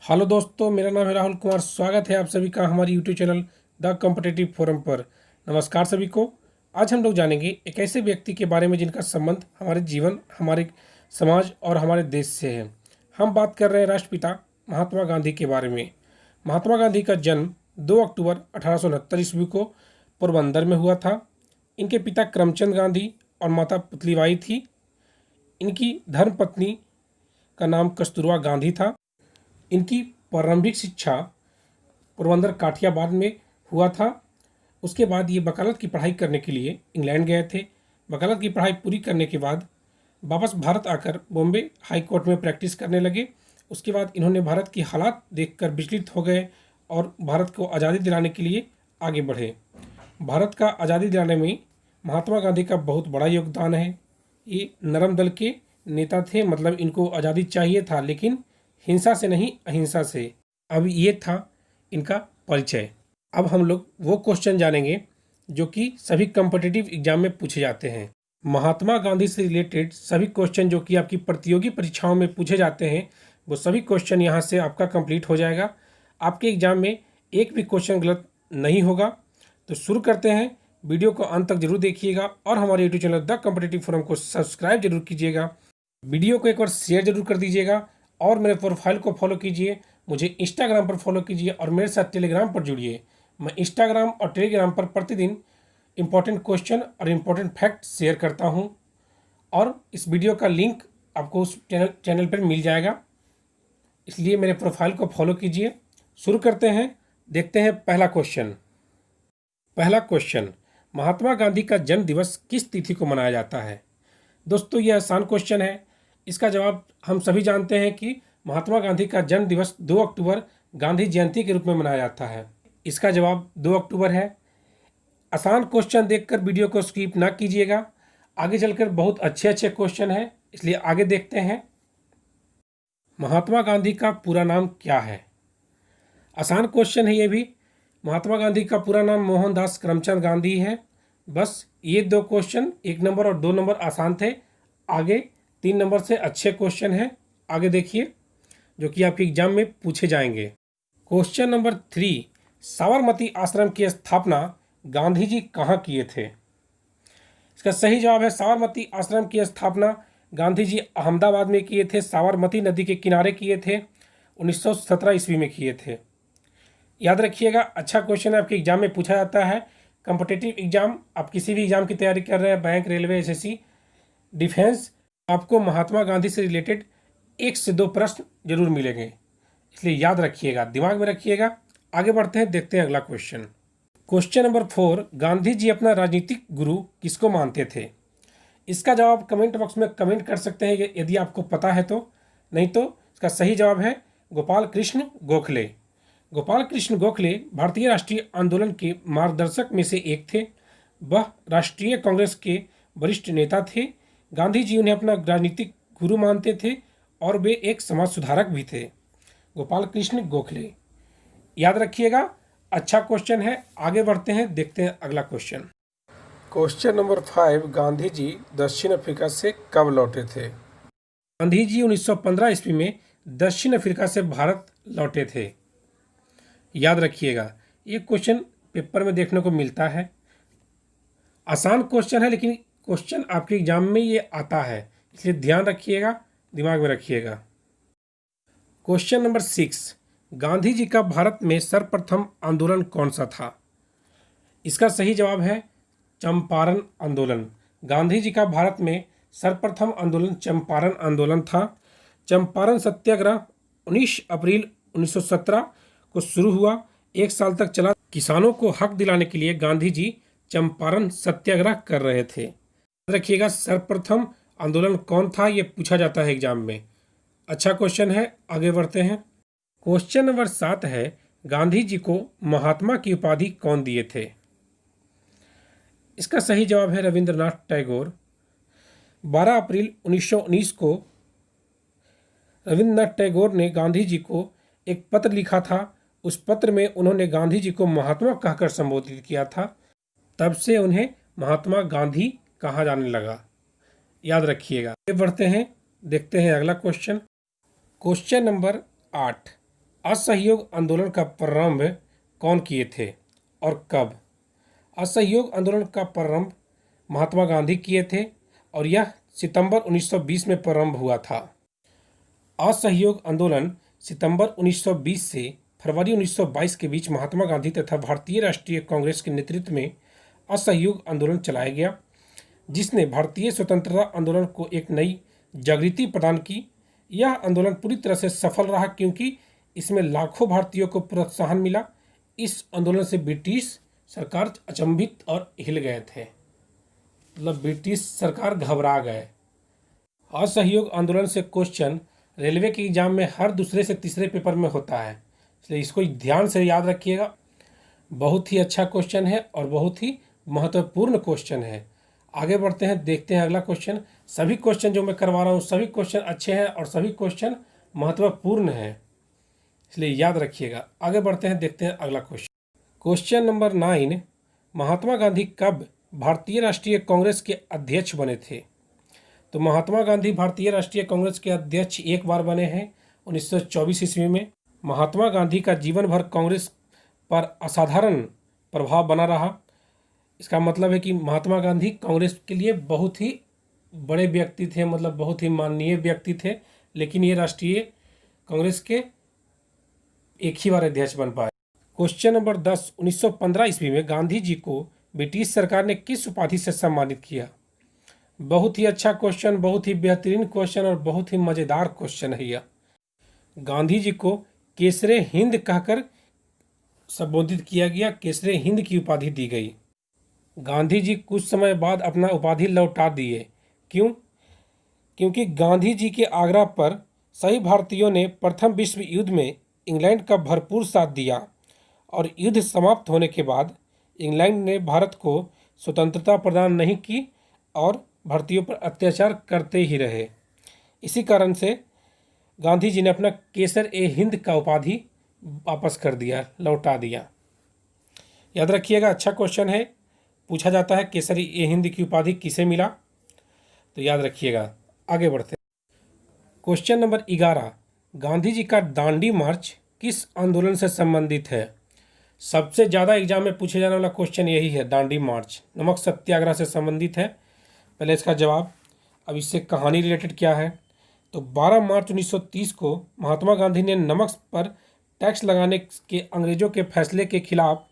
Hello दोस्तों, मेरा नाम है राहुल कुमार। स्वागत है आप सभी का हमारी YouTube channel the competitive forum पर। नमस्कार सभी को। आज हम लोग जानेंगे एक ऐसे व्यक्ति के बारे में जिनका संबंध हमारे जीवन, हमारे समाज और हमारे देश से है। हम बात कर रहे हैं राष्ट्रपिता महात्मा गांधी के बारे में। महात्मा गांधी का जन्म 2 अक्टूबर 1869 ईस्वी को पोरबंदर में हुआ था। इनके पिता करमचंद गांधी और माता पुतलीबाई थी। इनकी धर्मपत्नी का नाम कस्तूरबा गांधी था। इनकी प्रारंभिक शिक्षा पोरबंदर काठियावाड़ में हुआ था। उसके बाद ये वकालत की पढ़ाई करने के लिए इंग्लैंड गए थे। वकालत की पढ़ाई पूरी करने के बाद वापस भारत आकर बॉम्बे हाई कोर्ट में प्रैक्टिस करने लगे। उसके बाद इन्होंने भारत की हालात देखकर विचलित हो गए और भारत को आज़ादी दिलाने के लिए आगे बढ़े। भारत का आज़ादी दिलाने में महात्मा गांधी का बहुत बड़ा योगदान है। ये नरम दल के नेता थे, मतलब इनको आज़ादी चाहिए था, लेकिन हिंसा से नहीं, अहिंसा से। अब ये था इनका परिचय। अब हम लोग वो क्वेश्चन जानेंगे जो कि सभी कॉम्पिटिटिव एग्जाम में पूछे जाते हैं। महात्मा गांधी से रिलेटेड सभी क्वेश्चन जो कि आपकी प्रतियोगी परीक्षाओं में पूछे जाते हैं, वो सभी क्वेश्चन यहाँ से आपका कंप्लीट हो जाएगा। आपके एग्जाम में एक भी क्वेश्चन गलत नहीं होगा। तो शुरू करते हैं। वीडियो को अंत तक जरूर देखिएगा और हमारे YouTube channel the competitive forum को सब्सक्राइब जरूर कीजिएगा। वीडियो को एक बार शेयर जरूर कर दीजिएगा और मेरे प्रोफाइल को फॉलो कीजिए। मुझे इंस्टाग्राम पर फॉलो कीजिए और मेरे साथ टेलीग्राम पर जुड़िए। मैं इंस्टाग्राम और टेलीग्राम पर प्रतिदिन इंपॉर्टेंट क्वेश्चन और इंपॉर्टेंट फैक्ट शेयर करता हूं और इस वीडियो का लिंक आपको उस चैनल पर मिल जाएगा, इसलिए मेरे प्रोफाइल को फॉलो कीजिए। शुरू करते हैं। देखते हैं पहला क्वेश्चन, महात्मा गांधी का जन्म दिवस किस तिथि को मनाया जाता है? दोस्तों, यह आसान क्वेश्चन है। इसका जवाब हम सभी जानते हैं कि महात्मा गांधी का जन्म दिवस 2 अक्टूबर गांधी जयंती के रूप में मनाया जाता है। इसका जवाब 2 अक्टूबर है। आसान क्वेश्चन देखकर वीडियो को स्किप ना कीजिएगा, आगे चलकर बहुत अच्छे अच्छे क्वेश्चन हैं, इसलिए आगे देखते हैं। महात्मा गांधी का पूरा नाम क्या है? आसान क्वेश्चन है ये भी। महात्मा गांधी का पूरा नाम मोहनदास करमचंद गांधी है। बस ये 2 क्वेश्चन, 1 नंबर और 2 नंबर आसान थे। आगे 3 नंबर से अच्छे क्वेश्चन हैं, आगे देखिए, जो कि आपके एग्जाम में पूछे जाएंगे। क्वेश्चन नंबर 3, साबरमती आश्रम की स्थापना गांधी जी कहाँ किए थे? इसका सही जवाब है साबरमती आश्रम की स्थापना गांधी जी अहमदाबाद में किए थे। साबरमती नदी के किनारे किए थे। 1917 ईस्वी में किए थे। याद रखिएगा, अच्छा क्वेश्चन है, आपके एग्जाम में पूछा जाता है। कॉम्पिटिटिव एग्जाम, आप किसी भी एग्जाम की तैयारी कर रहे हैं, बैंक, रेलवे, एसएससी, डिफेंस, आपको महात्मा गांधी से रिलेटेड 1 से 2 प्रश्न जरूर मिलेंगे, इसलिए याद रखिएगा, दिमाग में रखिएगा। आगे बढ़ते हैं, देखते हैं अगला क्वेश्चन नंबर 4, गांधी जी अपना राजनीतिक गुरु किसको मानते थे? इसका जवाब कमेंट बॉक्स में कमेंट कर सकते हैं यदि आपको पता है तो, नहीं तो इसका सही जवाब है गोपाल कृष्ण गोखले। गोपाल कृष्ण गोखले भारतीय राष्ट्रीय आंदोलन के मार्गदर्शक में से एक थे। वह राष्ट्रीय कांग्रेस के वरिष्ठ नेता थे। गांधी जी उन्हें अपना राजनीतिक गुरु मानते थे और वे एक समाज सुधारक भी थे। गोपाल कृष्ण गोखले, याद रखिएगा, अच्छा क्वेश्चन है। आगे बढ़ते हैं, देखते हैं अगला क्वेश्चन नंबर 5, गांधी जी दक्षिण अफ्रीका से कब लौटे थे? गांधी जी 1915 ईस्वी में दक्षिण अफ्रीका से भारत लौटे थे। याद रखिएगा, ये क्वेश्चन पेपर में देखने को मिलता है। आसान क्वेश्चन है, लेकिन क्वेश्चन आपके एग्जाम में ये आता है, इसलिए ध्यान रखिएगा, दिमाग में रखिएगा। क्वेश्चन नंबर 6, गांधी जी का भारत में सर्वप्रथम आंदोलन कौन सा था? इसका सही जवाब है चंपारण आंदोलन। गांधी जी का भारत में सर्वप्रथम आंदोलन चंपारण आंदोलन था। चंपारण सत्याग्रह 19 अप्रैल 1917 को शुरू हुआ, 1 साल तक चला। किसानों को हक दिलाने के लिए गांधी जी चंपारण सत्याग्रह कर रहे थे। याद रखिएगा, सर्वप्रथम आंदोलन कौन था, यह पूछा जाता है एग्जाम में। अच्छा क्वेश्चन है, आगे बढ़ते हैं। क्वेश्चन नंबर 7 है, गांधी जी को महात्मा की उपाधि कौन दिए थे? इसका सही जवाब है रविंद्रनाथ टैगोर। 12 अप्रैल 1919 को रविंद्रनाथ टैगोर ने गांधी जी को एक पत्र लिखा था। उस पत्र में उन्होंने गांधी जी को महात्मा कहकर संबोधित किया था। तब से उन्हें महात्मा गांधी कहा जाने लगा। याद रखिएगा। आगे बढ़ते हैं, देखते हैं अगला क्वेश्चन नंबर 8, असहयोग आंदोलन का प्रारंभ कौन किए थे और कब? असहयोग आंदोलन का प्रारंभ महात्मा गांधी किए थे और यह सितंबर 1920 में प्रारंभ हुआ था। असहयोग आंदोलन सितंबर 1920 से फरवरी 1922 के बीच महात्मा गांधी तथा भारतीय राष्ट्रीय कांग्रेस के नेतृत्व में असहयोग आंदोलन चलाया गया, जिसने भारतीय स्वतंत्रता आंदोलन को एक नई जागृति प्रदान की। यह आंदोलन पूरी तरह से सफल रहा क्योंकि इसमें लाखों भारतीयों को प्रोत्साहन मिला। इस आंदोलन से ब्रिटिश सरकार अचंभित और हिल गए थे, मतलब ब्रिटिश सरकार घबरा गए। असहयोग आंदोलन से क्वेश्चन रेलवे के एग्जाम में हर दूसरे से तीसरे पेपर में होता है, इसलिए इसको ध्यान से याद रखिएगा। बहुत ही अच्छा क्वेश्चन है और बहुत ही महत्वपूर्ण क्वेश्चन है। आगे बढ़ते हैं, देखते हैं अगला क्वेश्चन। सभी क्वेश्चन जो मैं करवा रहा हूँ सभी क्वेश्चन अच्छे हैं और सभी क्वेश्चन महत्वपूर्ण हैं, इसलिए याद रखिएगा। आगे बढ़ते हैं, देखते हैं अगला question. Question number 9, Mahatma Gandhi कब भारतीय राष्ट्रीय कांग्रेस के अध्यक्ष बने थे? तो महात्मा गांधी भारतीय राष्ट्रीय कांग्रेस के अध्यक्ष एक बार बने हैं 1924 ईस्वी में। महात्मा गांधी का जीवन भर कांग्रेस पर असाधारण प्रभाव बना रहा। इसका मतलब है कि महात्मा गांधी कांग्रेस के लिए बहुत ही बड़े व्यक्ति थे, मतलब बहुत ही माननीय व्यक्ति थे, लेकिन ये राष्ट्रीय कांग्रेस के एक ही बार अध्यक्ष बन पाए। क्वेश्चन नंबर 10, 1915 ईस्वी में गांधी जी को ब्रिटिश सरकार ने किस उपाधि से सम्मानित किया? बहुत ही अच्छा क्वेश्चन, बहुत ही बेहतरीन क्वेश्चन और बहुत ही मज़ेदार क्वेश्चन है यह। गांधी जी को केसरे हिंद कहकर संबोधित किया गया, केसरे हिंद की उपाधि दी गई। गांधी जी कुछ समय बाद अपना उपाधि लौटा दिए। क्यों? क्योंकि गांधी जी के आग्रह पर सभी भारतीयों ने प्रथम विश्व युद्ध में इंग्लैंड का भरपूर साथ दिया और युद्ध समाप्त होने के बाद इंग्लैंड ने भारत को स्वतंत्रता प्रदान नहीं की और भारतीयों पर अत्याचार करते ही रहे। इसी कारण से गांधी जी ने अपना केसर ए हिंद का उपाधि वापस कर दिया, लौटा दिया। याद रखिएगा, अच्छा क्वेश्चन है, पूछा जाता है केसर ए हिंद की उपाधि किसे मिला, तो याद रखिएगा। आगे बढ़ते हैं। क्वेश्चन नंबर 11, गांधी जी का दांडी मार्च किस आंदोलन से संबंधित है? सबसे ज़्यादा एग्जाम में पूछे जाने वाला क्वेश्चन यही है, दांडी मार्च नमक सत्याग्रह से संबंधित है। पहले इसका जवाब, अब इससे कहानी रिलेटेड क्या है। तो 12 मार्च 1930 को महात्मा गांधी ने नमक पर टैक्स लगाने के अंग्रेजों के फैसले के खिलाफ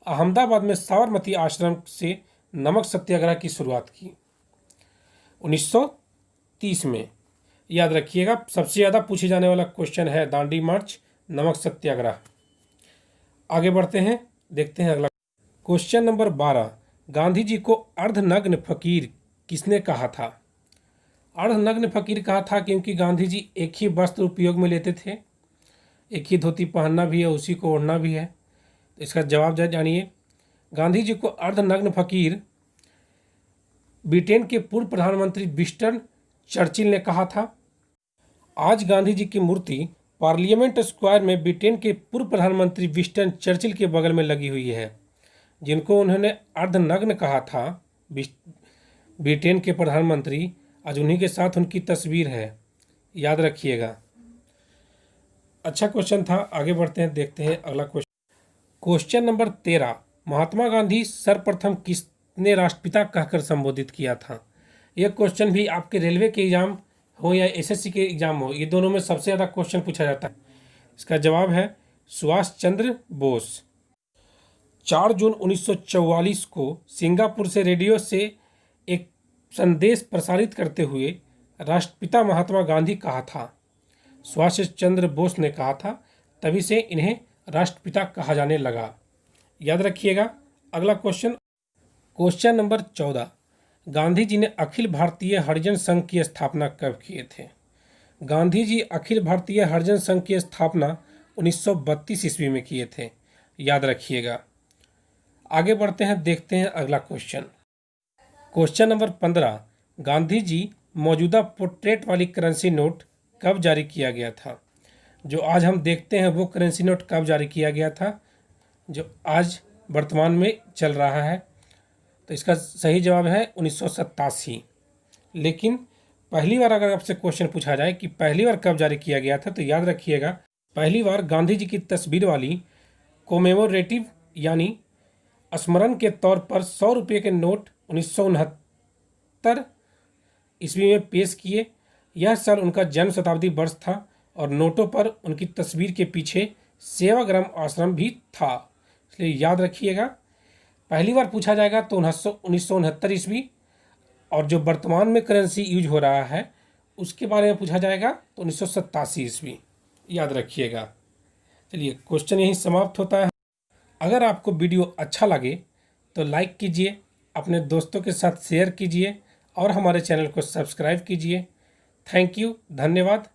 अहमदाबाद में साबरमती आश्रम से नमक सत्याग्रह की शुरुआत की 1930 में। याद रखिएगा, सबसे ज़्यादा पूछे जाने वाला क्वेश्चन है दांडी मार्च, नमक सत्याग्रह। आगे बढ़ते हैं, देखते हैं अगला क्वेश्चन नंबर 12, गांधी जी को अर्धनग्न फकीर किसने कहा था? अर्धनग्न फकीर कहा था क्योंकि गांधी जी एक ही वस्त्र उपयोग में लेते थे, एक ही धोती पहनना भी है, उसी को ओढ़ना भी है। तो इसका जवाब जानिए। गांधी जी को अर्धनग्न फकीर ब्रिटेन के पूर्व प्रधानमंत्री विंस्टन चर्चिल ने कहा था। आज गांधी जी की मूर्ति पार्लियामेंट स्क्वायर में ब्रिटेन के पूर्व प्रधानमंत्री विंस्टन चर्चिल के बगल में लगी हुई है, जिनको उन्होंने अर्धनग्न कहा था। ब्रिटेन के प्रधानमंत्री, आज उन्हीं के साथ उनकी तस्वीर है, याद रखिएगा। अच्छा क्वेश्चन था। आगे बढ़ते हैं, देखते हैं अगला question. Question number 13, Mahatma Gandhi सर्वप्रथम किसने राष्ट्रपिता कहकर संबोधित किया था? यह क्वेश्चन भी आपके रेलवे के एग्जाम हो या एसएससी के एग्जाम हो, ये दोनों में सबसे ज़्यादा क्वेश्चन पूछा जाता है। इसका जवाब है सुभाष चंद्र बोस। 4 जून 1944 को सिंगापुर से रेडियो से एक संदेश प्रसारित करते हुए राष्ट्रपिता महात्मा गांधी कहा था। सुभाष चंद्र बोस ने कहा था, तभी से इन्हें राष्ट्रपिता कहा जाने लगा। याद रखिएगा। अगला question, question number 14, Gandhi ji ने अखिल भारतीय हरिजन संघ की स्थापना कब किए थे? गांधी जी अखिल भारतीय हरिजन संघ की स्थापना 1932 ईस्वी में किए थे, याद रखिएगा। आगे बढ़ते हैं, देखते हैं अगला question. Question number 15, Gandhi ji मौजूदा पोर्ट्रेट वाली करेंसी नोट कब जारी किया गया था? जो आज हम देखते हैं वो करेंसी नोट कब जारी किया गया था, जो आज वर्तमान में चल रहा है? तो इसका सही जवाब है 1987। लेकिन पहली बार अगर आपसे क्वेश्चन पूछा जाए कि पहली बार कब जारी किया गया था, तो याद रखिएगा पहली बार गांधी जी की तस्वीर वाली कोमेमोरेटिव यानी स्मरण के तौर पर 100 रुपये के नोट 1969 ईस्वी में पेश किए। यह साल उनका जन्म शताब्दी वर्ष था और नोटों पर उनकी तस्वीर के पीछे सेवाग्राम आश्रम भी था, इसलिए याद रखिएगा। पहली बार पूछा जाएगा तो 1969 ईस्वी, और जो वर्तमान में करेंसी यूज हो रहा है उसके बारे में पूछा जाएगा तो 1987 ईस्वी, याद रखिएगा। चलिए, क्वेश्चन यहीं समाप्त होता है। अगर आपको वीडियो अच्छा लगे तो लाइक कीजिए, अपने दोस्तों के साथ शेयर कीजिए और हमारे चैनल को सब्सक्राइब कीजिए। थैंक यू, धन्यवाद।